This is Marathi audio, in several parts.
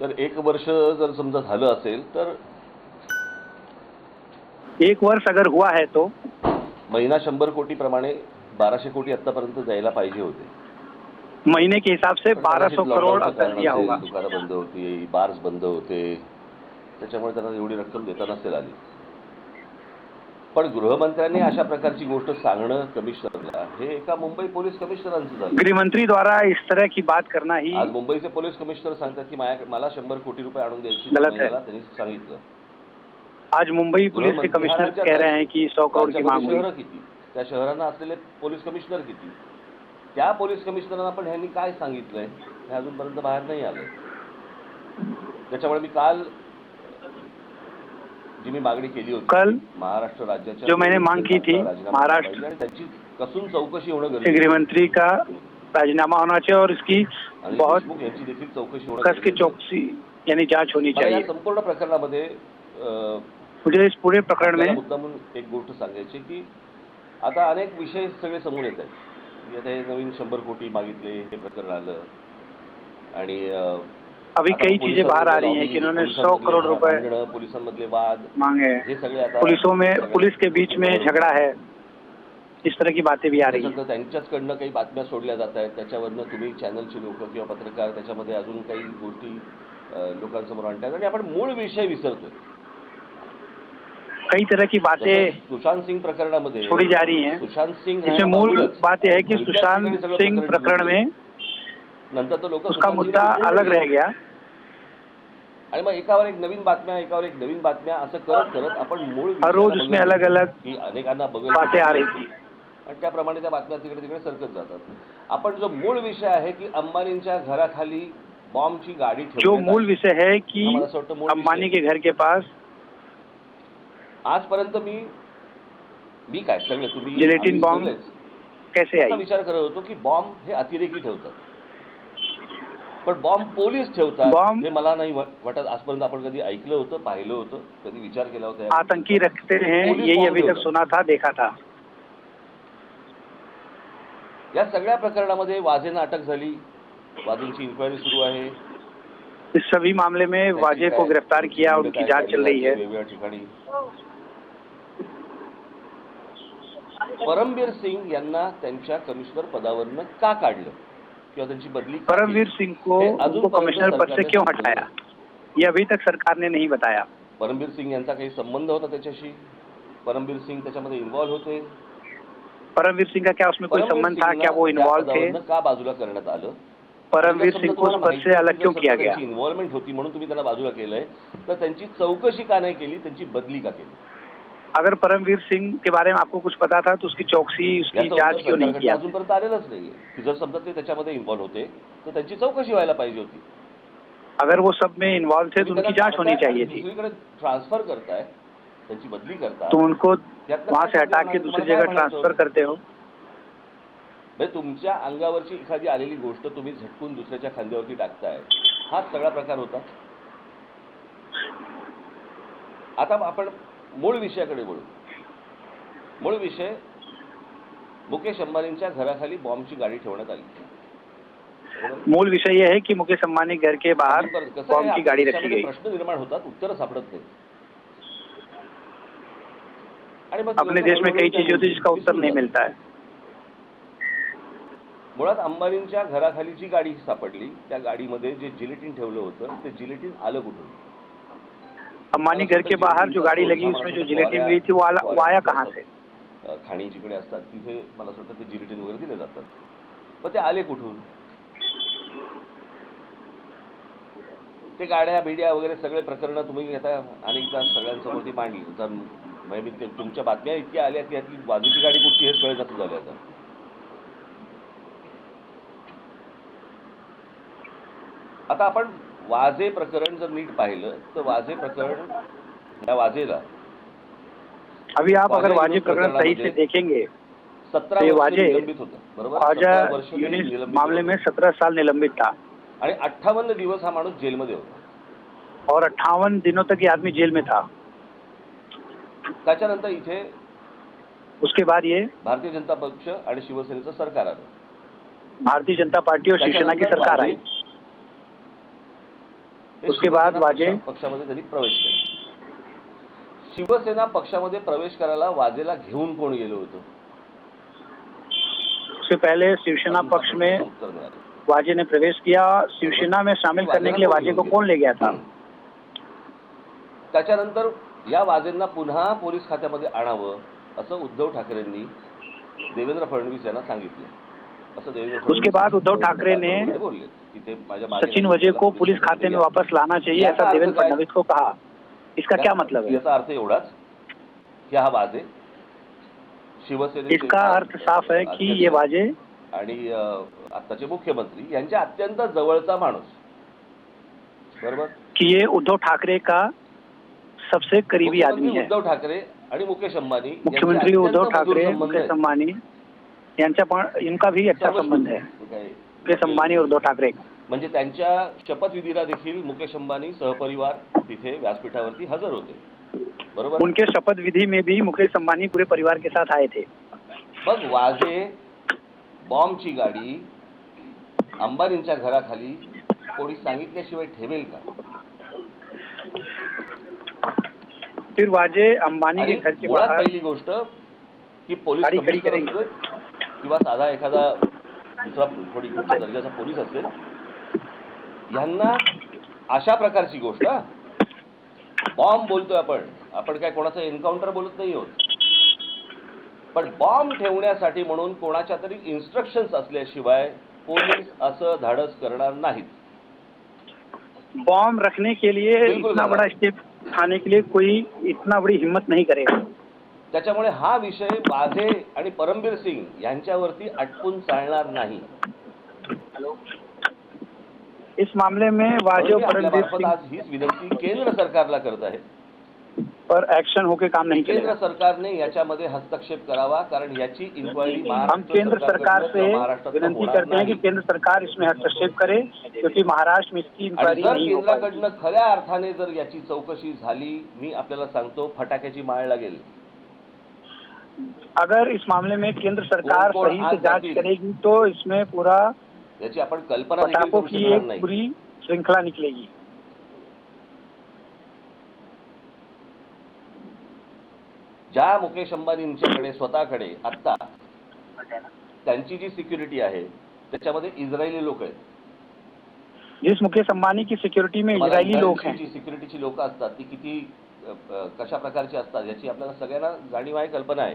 तर 1 वर्ष जर समजा झालं असेल तर 1 वर्ष अगर हुआ है तो महिना 100 कोटी प्रमाणे 1200 कोटी आतापर्यंत द्यायला पाहिजे होते. महीने के हिसाब से 1200 करोड़ अब तक दिया होगा. दुकानं बंद होती, बार्स बंद होते, त्याच्यामुळे त्यांना एवढी रक्कम देता नसेल आली. पण गृहमंत्र्यांनी अशा प्रकारची गोष्ट सांगणं कमिशनरला हे एका मुंबई पोलीस कमिशनरांचं झालं. गृहमंत्री द्वारा इस तरह की बात करना ही आज मुंबईचे पोलीस कमिशनर सांगतात की मला 100 कोटी रुपये आणून द्यायची महिन्याला त्यांनी सांगितलं. आज मुंबई पुलिस के कमिश्नर कह रहे हैं कि 100 करोड़ की मांग हुई. शहरं किती, त्या शहरांना असलेले पोलीस कमिशनर किती, त्या पोलीस कमिशनरांना पण ह्यांनी काय सांगितलंय हे अजूनपर्यंत बाहेर नाही आलंय. त्याच्यामुळे मी काल जी मी मागणी केली होती कल महाराष्ट्र राज्याच्या जो मैंने मांग की थी महाराष्ट्र त्याची कसून चौकशी होणं गरजेचं आहे. गृहमंत्री का राजीनामा होना चाहिए और इसकी बहुत याची देखील चौकशी होणं कस की चौकसी यानी जांच होनी चाहिए. संपूर्ण प्रकरणामध्ये मुझे इस पूरे प्रकरण में मुद्दा म्हणून एक गोष्ट सांगायची की आता अनेक विषय सगळे समोर येत आहेत. आता हे नवीन 100 कोटी मागितले हे प्रकरण आलं आणि अभी कई चीजें बाहर आ रही हैं कि इन्होंने 100 करोड़ रुपए पोलिसांमधले वाद मांगे हैं. हे सगळे आता पुलिस के बीच में झगड़ा है, इस तरह की बातें भी आ रही हैं. त्यांच्याचकडनं काही बातम्या सोडल्या जात आहेत. त्याच्यावरनं तुम्ही चॅनलची लोक किंवा पत्रकार त्याच्यामध्ये अजून काही गोष्टी लोकांसमोर आणतात आणि आपण मूळ विषय विसरतोय. कई तरह की बातें सुशांत सिंह प्रकरणामध्ये छोड़ी जा रही हैं. सुशांत सिंह इसमें मूल बात यह है कि सुशांत सिंह प्रकरण में नंतर तो लोक उसका मुद्दा अलग रह गया आणि मग एकावर एक नवीन बातम्या असं करत करत आपण मूळ हर रोज उसमें अलग अलग की अनेकांना बातें आ रही थी आणि त्याप्रमाणे त्या बातम्या तिकडे तिकडे सरकत जातात. आपण जो मूळ विषय आहे की अंबानींच्या घराखाली बॉम्बची गाडी जो मूल विषय है कि अंबानी के घर के पास आजपर्यंत मी काय सगळे तुम्ही जिलेटिन बॉम्ब कैसे आई विचार करत होतो की बॉम्ब हे अतिरेकी ठेवतात पण बॉम्ब पोलीस ठेवतात हे मला नाही वाटत. आजपर्यंत आपण कधी ऐकलं होतं, पाहिलं होतं, कधी विचार केला होता. आतंकी रखते हैं यही अभी तक सुना था, देखा था. या सगळ्या प्रकरणामध्ये वाझेंना अटक झाली, वाझेंची इन्क्वायरी सुरू आहे. इस सभी मामले में वाजे को गिरफ्तार किया, उनकी जांच चल रही है. वेगवेगळ्या ठिकाणी परमबीर सिंह यांना त्यांच्या कमिशनर पदावरनं का काढलं किंवा त्यांची बदली. परमवीर सिंह को उनको कमिश्नर पद से क्यों हटाया ये अभी तक सरकार ने नहीं बताया. परमबीर सिंह यांचा काही संबंध होता त्याच्याशी, परमबीर सिंह त्याच्यामध्ये इन्व्हॉल्व होते. परमवीर सिंह का क्या उसमें कोई संबंध था, क्या वो इन्वॉल्व थे. का बाजूला करण्यात आलं. परमवीर सिंह को उस पद से अलग क्यों किया गया. इन्व्हॉल्वमेंट होती म्हणून तुम्ही त्यांना बाजूला केलंय, तर त्यांची चौकशी का नाही केली, त्यांची बदली का केली. अगर परमवीर सिंह के बारे में आपको कुछ पता था तो उसकी चौकसी, उसकी जांच क्यों नहीं किया. अजूनपर्यंत आलेलंच नाहीये की जर समजा ते त्याच्यामध्ये इन्व्हॉल्व होते तर त्यांची चौकशी व्हायला पाहिजे होती. अगर वो सब में इन्वॉल्व थे तो उनकी जांच होनी चाहिए थी. दुसरीकडे ट्रान्सफर करताय, त्यांची बदली करताय, तो उनको वहां से हटा के दूसरी जगह ट्रांसफर करते हो. म्हणजे तुमच्या अंगावरची एखादी आलेली गोष्ट तुम्ही झटकून दुसऱ्याच्या खांद्यावरती टाकताय, हाच सगळा प्रकार होता. आता आपण मूळ विषयाकडे वळू. मूळ विषय मुकेश अंबानींच्या घराखाली बॉम्बची गाडी ठेवण्यात आली. मूल विषय यह है कि मुकेश अंबानी घर के बाहर बॉम्ब की गाड़ी रखी गई. प्रश्न निर्माण होतात, उत्तर सापडत नाही. अपने देश में कई चीजें होती जिसका उत्तर नहीं मिलता है. मुळात अंबानींच्या घराखाली जी गाडी सापडली त्या गाडीमध्ये जे जिलेटिन ठेवलं होतं ते जिलेटिन आलं कुठून. अंबानी घर के बाहर जो गाड़ी लगी उसमें जो जिलेटिन मिली थी वो आया कहाँ से. खाणी जिकडे असतात तिथे मला असं वाटतं ते जिलेटिन वगैरे दिले जातात, पण ते आले कुठून. ते गाड्या बिड्या वगैरे सगळे प्रकरण तुम्ही आता अनेकदा सगळ्यांसमोर ती मांडली. तर तुमच्या बातम्या इतक्या आल्या की यातली बाजूची गाडी कुठची हेच कळत झालं आता. आता आपण वाझे प्रकरण जर नीट पाहिलं तर वाझे प्रकरण या वाझेला अभी आप अगर वाजे प्रकरण सही से देखेंगे 17 वाजे निलंबित होतं. बरोबर, मामले में 17 साल निलंबित था आणि 58 दिवस हा माणूस जेलमध्ये होता और 58 दिनों तक ये आदमी जेल में था. त्याच्यानंतर इथे उसके बाद ये भारतीय जनता पक्ष आणि शिवसेनेचं सरकार आलं. भारतीय जनता पार्टी और शिवसेना की सरकार आई. ते उसके बाद शिवसेना वाजे पक्षामध्ये त्यांनी प्रवेश केला. शिवसेना पक्षामध्ये प्रवेश करायला वाजेला घेऊन कोण गेलो होतं? उससे पहले शिवसेना पक्ष में उत्तर मिळालं. वाजे ने प्रवेश किया. शिवसेना में शामिल करने के लिए वाजे को कौन ले गया था? त्याच्यानंतर या वाजेंना पुन्हा पोलीस खात्यामध्ये आणावं असं उद्धव ठाकरेंनी देवेंद्र फडणवीस यांना सांगितलं. असं देवेंद्र फडणवीस उसके बाद उद्धव ठाकरे ने बोलले की ते माझ्या मागे सचिन वजे को पुलिस खाते में वापस लाना चाहिए, ऐसा देवेंद्र फडणवीस को कहा. इसका क्या मतलब है? याचा अर्थ एवढाच की हा वाजे शिवसेनेचे इसका अर्थ साफ है कि ये वाजे आणि आताचे मुख्यमंत्री यांच्या अत्यंत जवळचा माणूस, बरोबर, कि ये उद्धव ठाकरे का सबसे करीबी आदमी है. उद्धव ठाकरे आणि मुकेश अंबानी, मुख्यमंत्री उद्धव ठाकरे, मुकेश अंबानी यांचा पण इनका भी अच्छा संबंध है. मुकेश अंबानी और उद्धव ठाकरे म्हणजे त्यांच्या शपथविधीला देखील मुकेश अंबानी सहपरिवार तिथे व्यासपीठावरती हजर होते, बरोबर. उनके शपथ विधि में भी मुकेश अंबानी पूरे परिवार के साथ आए थे. मग वाजे बॉम्बची गाडी अंबानींच्या घराखाली कोणी सांगितल्याशिवाय ठेवेल का? फिर वाजे अंबानी के घर के बाहर पहिली गोष्ट की पोलीस गाडी खडी कमिशनर असेल किंवा साधा एखादा दुसरा थोडी उच्च दर्जाचा पोलीस असेल, यांना अशा प्रकारची गोष्ट, बॉम्ब बोलतोय आपण काय कोणाचं एन्काउंटर बोलत नाही आहोत, पण बॉम्ब ठेवण्यासाठी म्हणून कोणाच्या तरी इन्स्ट्रक्शन्स असल्याशिवाय पोलीस असं धाडस करणार नाहीत. बॉम्ब रखने के लिए इतना बड़ा स्टेप उठाने के लिए कोई इतना बड़ी हिम्मत नहीं करेगा. त्याच्यामुळे हा विषय वाझे आणि परमबीर सिंग यांच्यावरती अटकून चालणार नाही. इस मामले में वाजे और परमबीर सिंह आज हीच विनंती केंद्र सरकारला करत आहे, पर एक्शन होके काम नहीं केंद्र चलेगा. सरकारने याच्यामध्ये हस्तक्षेप करावा, कारण याची इन्क्वायरी हम केंद्र सरकार से विनंती करते हैं कि केंद्र सरकार इसमें हस्तक्षेप करे, क्योंकि महाराष्ट्र में इसकी इंक्वायरी जर नहीं हो पाई. केंद्राकडनं खऱ्या अर्थाने जर याची चौकशी झाली, मी आपल्याला सांगतो फटाक्याची माळ लागेल. अगर इस मामले में केंद्र सरकार सही से जांच करेगी तो इसमें पूरा याची आपण कल्पना देखील पटाखों करू की शकणार एक नाही. पूरी श्रृंखला निकलेगी. ज्या मुकेश अंबानींच्याकडे स्वतःकडे आत्ता त्यांची जी सिक्युरिटी आहे त्याच्यामध्ये इस्रायली लोक आहेत. जिस मुकेश अंबानी की सिक्योरिटी में इजरायली लोग हैं, सिक्युरिटीची लोक असतात ती किती कशा प्रकारची असतात याची आपल्याला सगळ्यांना जाणीव आहे, कल्पना आहे.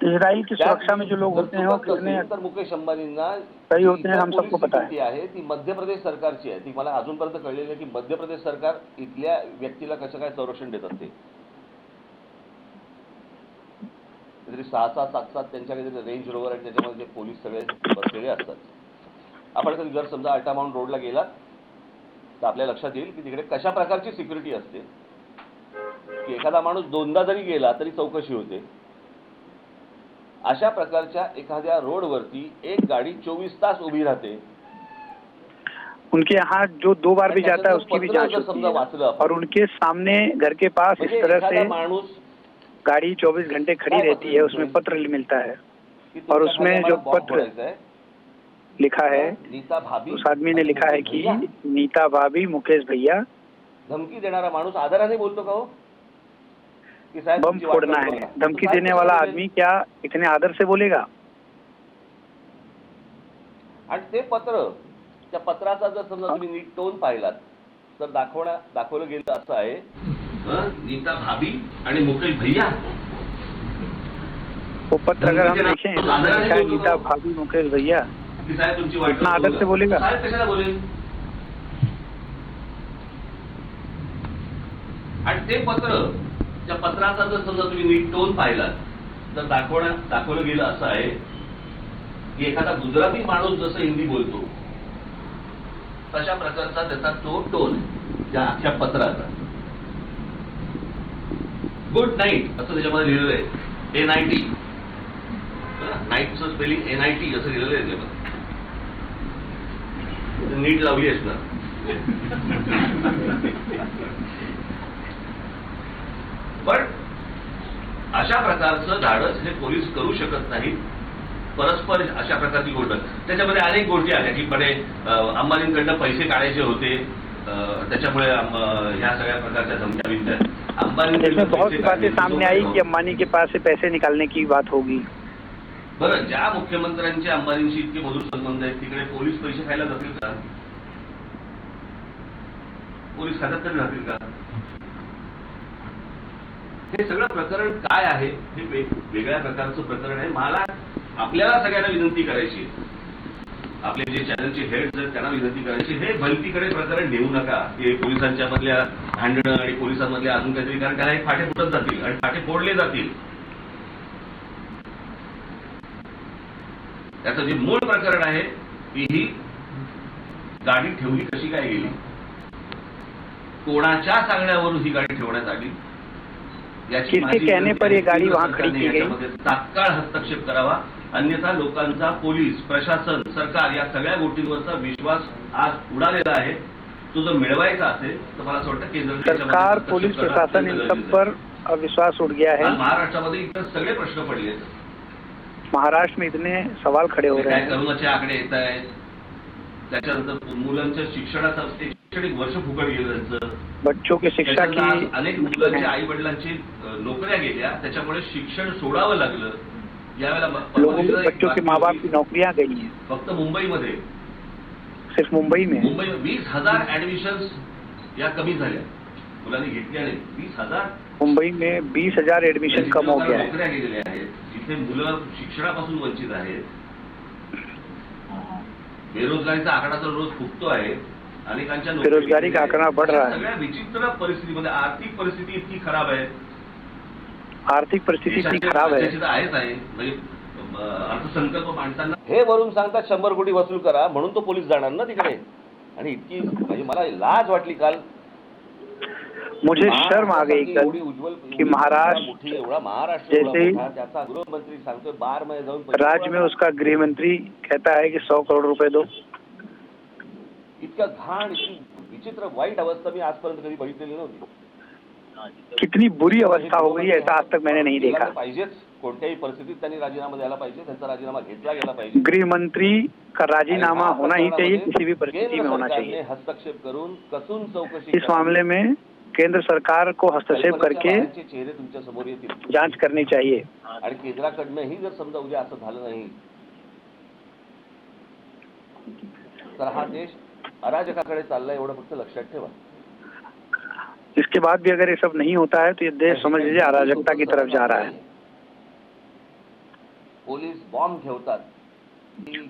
इजराइल की सुरक्षा में जो लोग होते हैं वो कितने तर मुकेश अंबानींना सही होते हैं, हम सबको पता है. आहे ती मध्य प्रदेश सरकारची आहे. ती मला अजूनपर्यंत कळलेली आहे की मध्य प्रदेश सरकार इथल्या व्यक्तीला कसं काय संरक्षण देतात ते. तरी 6-7 त्यांच्याकडे रेंज रोवर आणि त्याच्यामध्ये पोलीस सगळे बसलेले असतात. आपण कधी जर समजा अल्टा माउंट रोडला गेलात तर आपल्या लक्षात येईल की तिकडे कशा प्रकारची सिक्युरिटी असते की एखादा माणूस 2दा जरी गेला तरी चौकशी होते. अशा प्रकारच्या एखाद्या रोडवरती एक गाडी 24 तास उभी राहते. उनके यहाँ जो 2 बार भी जाता है उसकी भी जांच होती है, और उनके सामने घर के पास इस तरह से माणूस गाड़ी 24 घंटे खड़ी रहती है. उसमें पत्र मिलता है और उसमें जो पत्र लिखा है नीता भाभी, उस आदमी ने लिखा है कि नीता भाभी मुकेश भैया. धमकी देणारा माणूस आदराने बोलतो का हो की साहेब बम फोड़ना है? धमकी देने वाला आदमी क्या इतने आदर से बोलेगा? आणि ते पत्र, त्या पत्राचा जर समजा तुम्ही नीट टोन पाहिलात तर दाखवलं गेलं असं आहे, नीता भाभी आणि मुकेश भैया. वो पत्र अगर हम देखें तो लिखा है नीता भाभी मुकेश भैया. इतना आदर से बोलेगा? कशाला बोलेल? आणि ते पत्र, त्या पत्राचा जर समजा तुम्ही नीट टोन पाहिलात तर दाखवलं गेलं असं आहे की एखादा गुजराती माणूस जसं हिंदी बोलतो तशा प्रकारचा त्याचा तो टोन त्या अख्ख्या पत्राचा. गुड नाईट असं त्याच्यामध्ये लिहिलेलं आहे. NIT, नाईटचं स्पेलिंग NIT असं लिहिलेलं आहे त्याच्यामध्ये. नीट लावली असणार. पण अशा प्रकारचं धाडस हे पोलीस करू शकत नाहीत. परस्पर अशा प्रकारची गोष्ट त्याच्यामध्ये अनेक गोष्टी आल्या की म्हणे अंबानींकडनं पैसे काढायचे होते त्याच्यामुळे ह्या सगळ्या प्रकारच्या धमक्या बिमक्या अंबानी इसमें बहुत सी बातें सामने आई कि अंबानी के पास से पैसे निकालने की बात होगी। बरं, ज्या मुख्यमंत्र्यांचे अंबानींशी इतके मधुर संबंध आहेत तिकडे पोलीस पैसे खायला जातील का? पोलीस खात्यात तरी राहतील का? हे सगळं प्रकरण काय आहे? हे वेगळ्या प्रकारचं प्रकरण आहे. मला आपल्याला सगळ्यांना विनंती करायची, आपले जे चॅनलचे हेड्स आहेत त्यांना विनंती करायची, हे भलतीकडे प्रकरण नेऊ नका. ते पोलिसांच्या मधल्या भांडणं आणि पोलिसांमधल्या अजून काहीतरी, कारण त्याला एक फाटे फुटत जातील आणि फाटे फोडले जातील. त्याचं जे मूळ प्रकरण आहे ती ही गाडी ठेवली कशी काय गेली, कोणाच्या सांगण्यावरून ही गाडी ठेवण्यात आली, याची किसके कहने पर ये गाड़ी वहाँ खड़ी की गई? तात्काळ हस्तक्षेप करावा, अन्यथा लोकांचा पोलीस प्रशासन सरकार या सगळ्या गोष्टींवरचा विश्वास आज उडालेला आहे. तो जर मिळवायचा असेल तर मला असं वाटतं केंद्र सरकार पोलीस प्रशासन इन सब पर विश्वास उठ गया है। महाराष्ट्रामध्ये इतर सगळे प्रश्न पडले, महाराष्ट्र में इतने सवाल खड़े हो रहे काय हैं। करोनाचे आकडे येत आहेत, त्याच्यानंतर मुलांच्या शिक्षणाचं शैक्षणिक वर्ष फुकट गेलं त्यांचं, बच्चों की शिक्षा की अनेक मुलांच्या आई वडिलांची नोकऱ्या गेल्या, त्याच्यामुळे शिक्षण सोडावं लागलं. यावेळेला लोगों के बच्चों के माँ बाप की नौकरियां गई हैं। फक्त मुंबईमध्ये, सिर्फ मुंबई में 20,000 ऍडमिशन्स या कमी झाल्या, मुलांनी घेतल्या नाही. 20,000 मुंबई में 20,000 एडमिशन कम हो गया है। नोकऱ्या गेलेल्या आहेत, जिथे मुलं शिक्षणापासून वंचित आहेत. बेरोजगारीचा आकडा तर रोज फुटतो आहे, अनेकांच्या बेरोजगारी का आकडा बढ़ रहा है। सगळ्या विचित्र परिस्थितीमध्ये आर्थिक परिस्थिती इतकी खराब आहे, आर्थिक परिस्थिती इतनी खराब है। आहेच आहे. म्हणजे अर्थसंकल्प मांडताना हे वरून सांगतात 100 कोटी वसूल करा, म्हणून तो पोलीस जाणार ना तिकडे. आणि इतकी म्हणजे मला लाज वाटली काल. मुझे शर्म आ गई कल कि महाराष्ट्र एवढा महाराष्ट्र जैसे ही त्याचा गृहमंत्री सांगतोय बार मध्ये जाऊन राज्य में उसका गृह मंत्री कहता है कि 100 करोड़ रुपए दो। इतका घाण, इतकी विचित्र वाईट अवस्था मी आजपर्यंत कधी बघितलेली नव्हती. कितनी बुरी अवस्था हो गई है, ऐसा आज तक मैंने नहीं देखा। पाहिजेच, कोणत्याही परिस्थितीत त्यांनी राजीनामा द्यायला पाहिजे, त्यांचा राजीनामा घेतला गेला पाहिजे. गृह मंत्री का राजीनामा होना ही चाहिए, किसी भी परिस्थिति में होना चाहिए। हस्तक्षेप करून कसून चौकशी इस मामले में केंद्र सरकार को हस्तक्षेप करके चेहरे तुमच्या समोर येतील, जांच करनी चाहिए। आणि केंद्राकडनंही जर समजा उद्या असं झालं नाही तर हा देश अराजकाकडे चाललाय, एवढं फक्त लक्षात ठेवा. इसके बाद भी अगर ये सब नहीं होता है तो ये देश समझ लीजिए अराजकता की तरफ जा रहा है। पोलीस बॉम्ब ठेवतात,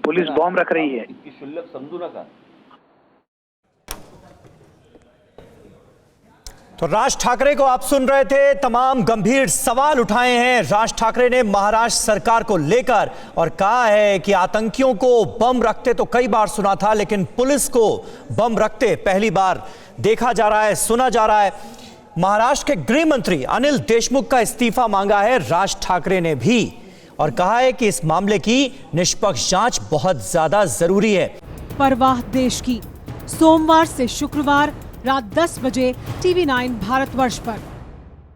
पुलिस बॉम्ब रख रही है। इतकी शुल्लक समजू नका. तो राज ठाकरे को आप सुन रहे थे, तमाम गंभीर सवाल उठाए हैं राज ठाकरे ने महाराष्ट्र सरकार को लेकर, और कहा है कि आतंकियों को बम रखते तो कई बार सुना था, लेकिन पुलिस को बम रखते पहली बार देखा जा रहा है, सुना जा रहा है. महाराष्ट्र के गृह मंत्री अनिल देशमुख का इस्तीफा मांगा है राज ठाकरे ने भी, और कहा है कि इस मामले की निष्पक्ष जांच बहुत ज्यादा जरूरी है. परवाह देश की, सोमवार से शुक्रवार रात 10 बजे TV9 भारतवर्ष पर।